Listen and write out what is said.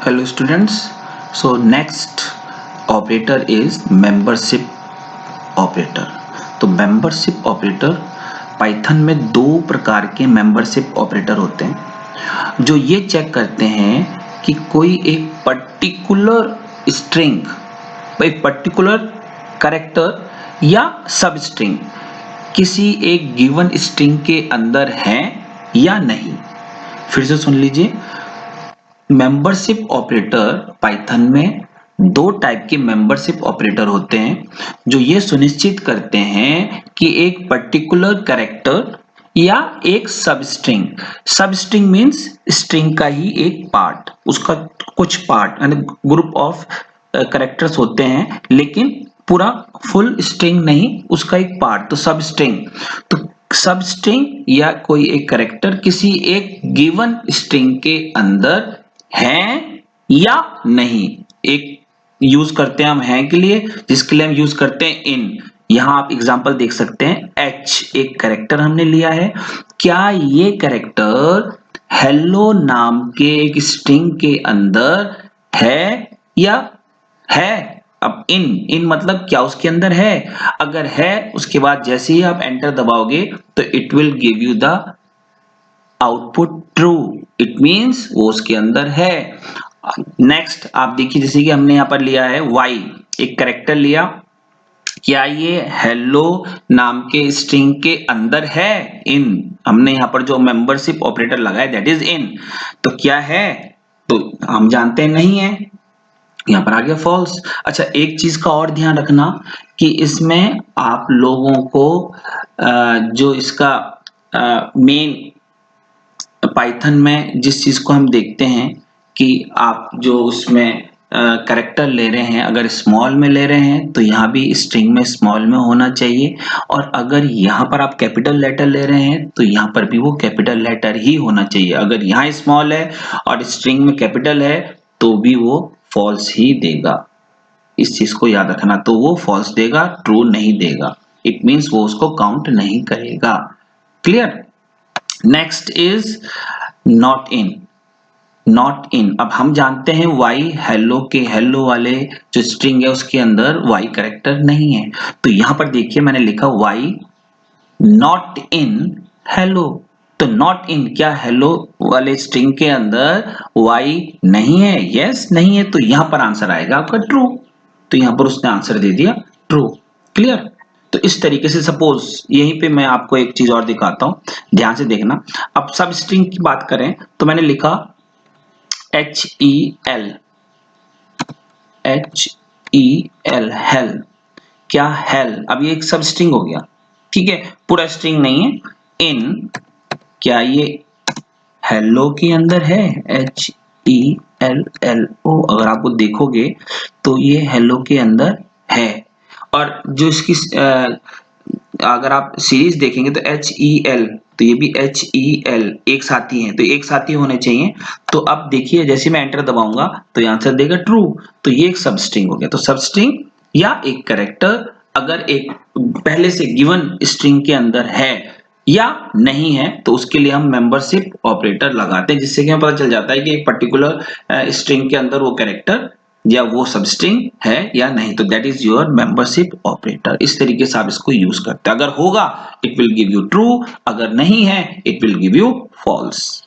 Hello students. So next operator is membership operator. तो membership operator Python में दो प्रकार के membership operator होते हैं जो ये चेक करते हैं कि कोई एक पर्टिकुलर स्ट्रिंग, एक पर्टिकुलर कैरेक्टर या सब स्ट्रिंग किसी एक गिवन स्ट्रिंग के अंदर है या नहीं। फिर से सुन लीजिए, मेंबरशिप ऑपरेटर पाइथन में दो टाइप के मेंबरशिप ऑपरेटर होते हैं जो ये सुनिश्चित करते हैं कि एक पर्टिकुलर कैरेक्टर या एक सब स्ट्रिंग मींस स्ट्रिंग का ही एक पार्ट, उसका कुछ पार्ट यानी ग्रुप ऑफ कैरेक्टर्स होते हैं लेकिन पूरा फुल स्ट्रिंग नहीं, उसका एक पार्ट तो सब स्ट्रिंग या कोई एक कैरेक्टर किसी एक गिवन स्ट्रिंग के अंदर है या नहीं। एक यूज करते हैं हम है के लिए, जिसके लिए हम यूज करते हैं इन। यहां आप एग्जांपल देख सकते हैं, एच एक कैरेक्टर हमने लिया है, क्या ये कैरेक्टर हेलो नाम के एक स्ट्रिंग के अंदर है या है। अब इन मतलब क्या उसके अंदर है, अगर है उसके बाद जैसे ही आप एंटर दबाओगे तो it will give you the output true, it means वो उसके अंदर है। नेक्स्ट आप देखिए, जैसे कि हमने यहां पर लिया है y, एक कैरेक्टर लिया, क्या ये हेलो नाम के स्ट्रिंग के अंदर है, इन। हमने यहां पर जो मेंबरशिप ऑपरेटर लगाया दैट इज इन, तो क्या है, तो हम जानते हैं नहीं है, यहां पर आ गया फॉल्स। अच्छा, एक चीज का और ध्यान रखना कि इसमें आप लोगों को जो इसका मेन पाइथन में जिस चीज को हम देखते हैं कि आप जो उसमें कैरेक्टर ले रहे हैं, अगर स्मॉल में ले रहे हैं तो यहाँ भी स्ट्रिंग में स्मॉल में होना चाहिए, और अगर यहाँ पर आप कैपिटल लेटर ले रहे हैं तो यहाँ पर भी वो कैपिटल लेटर ही होना चाहिए। अगर यहाँ स्मॉल है और स्ट्रिंग में कैपिटल है तो भी वो फॉल्स ही देगा, इस चीज को याद रखना। तो वो फॉल्स देगा, ट्रू नहीं देगा, इट मीन्स वो उसको काउंट नहीं करेगा। Clear. Next is not in. अब हम जानते हैं y हेलो के हेलो वाले जो स्ट्रिंग है उसके अंदर y कैरेक्टर नहीं है, तो यहां पर देखिए मैंने लिखा y नॉट इन हेलो। तो नॉट इन, क्या हेलो वाले स्ट्रिंग के अंदर y नहीं है, यस नहीं है, तो यहां पर आंसर आएगा आपका ट्रू। तो यहां पर उसने आंसर दे दिया ट्रू। क्लियर। तो इस तरीके से सपोज यहीं पे मैं आपको एक चीज और दिखाता हूं, ध्यान से देखना। अब सब स्ट्रिंग की बात करें तो मैंने लिखा HEL, हेल। क्या हेल, अब ये एक सब स्ट्रिंग हो गया, ठीक है, पूरा स्ट्रिंग नहीं है। इन, क्या ये हेलो के अंदर है, HELLO, अगर आपको देखोगे तो ये हेलो के अंदर है। और जो इसकी अगर आप सीरीज देखेंगे तो HEL, तो ये भी HEL एक साथी है, तो एक साथी होने चाहिए। तो अब देखिए जैसे मैं एंटर दबाऊंगा तो ये आंसर देगा ट्रू, तो ये एक सब स्ट्रिंग हो गया। तो सब स्ट्रिंग या एक कैरेक्टर अगर एक पहले से गिवन स्ट्रिंग के अंदर है या नहीं है तो उसके लिए हम मेंबरशिप ऑपरेटर लगाते हैं, जिससे कि हमें पता चल जाता है कि एक पर्टिकुलर स्ट्रिंग के अंदर वो कैरेक्टर या वो सब स्ट्रिंग है या नहीं। तो that is your membership operator. इस तरीके से आप इसको यूज करते हैं। अगर होगा it will give you true, अगर नहीं है it will give you false.